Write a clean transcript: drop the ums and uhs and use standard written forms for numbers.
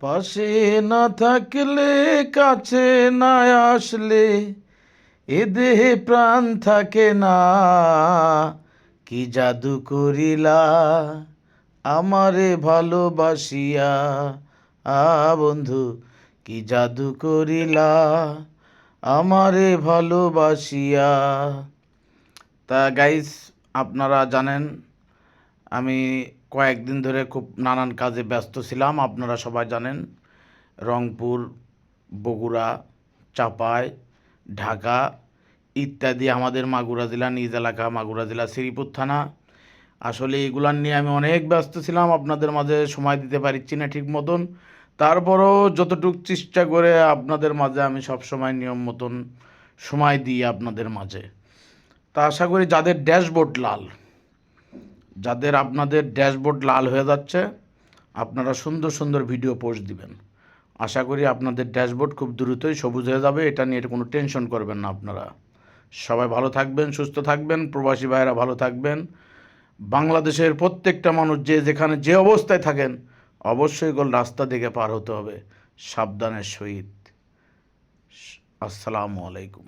পাশে না থাকলে, কাছে না আসলে, এ দেহে প্রাণ থাকে না। কি জাদু করিলা আমারে ভালোবাসিয়া, বন্ধু, কি জাদু করিলা আমারে ভালোবাসিয়া। তা গাইস, আপনারা জানেন আমি কয়েকদিন ধরে খুব নানান কাজে ব্যস্ত ছিলাম। আপনারা সবাই জানেন রংপুর, বগুড়া, চাপাই, ঢাকা ইত্যাদি আমাদের মাগুরা জেলা, নিজ এলাকা মাগুরা জেলা, শ্রীপুর থানা। আসলে এগুলার নিয়ে আমি অনেক ব্যস্ত ছিলাম, আপনাদের মাঝে সময় দিতে পারছি না ঠিক মতন। তারপরও যতটুকু চেষ্টা করে আপনাদের মাঝে আমি সবসময় নিয়ম মতন সময় দিই আপনাদের মাঝে। তা আশা করি যাদের আপনাদের ড্যাশবোর্ড লাল হয়ে যাচ্ছে, আপনারা সুন্দর সুন্দর ভিডিও পোস্ট দিবেন। আশা করি আপনাদের ড্যাশবোর্ড খুব দ্রুতই সবুজ হয়ে যাবে, এটা নিয়ে কোনো টেনশন করবেন না আপনারা। সবাই ভালো থাকবেন, সুস্থ থাকবেন, প্রবাসী ভাইয়েরা ভালো থাকবেন। বাংলাদেশের প্রত্যেকটা মানুষ যে যেখানে যে অবস্থায় থাকেন, অবশ্যই গোল রাস্তা দেখে পার হতে হবে সাবধানের সহিত। আসসালামু আলাইকুম।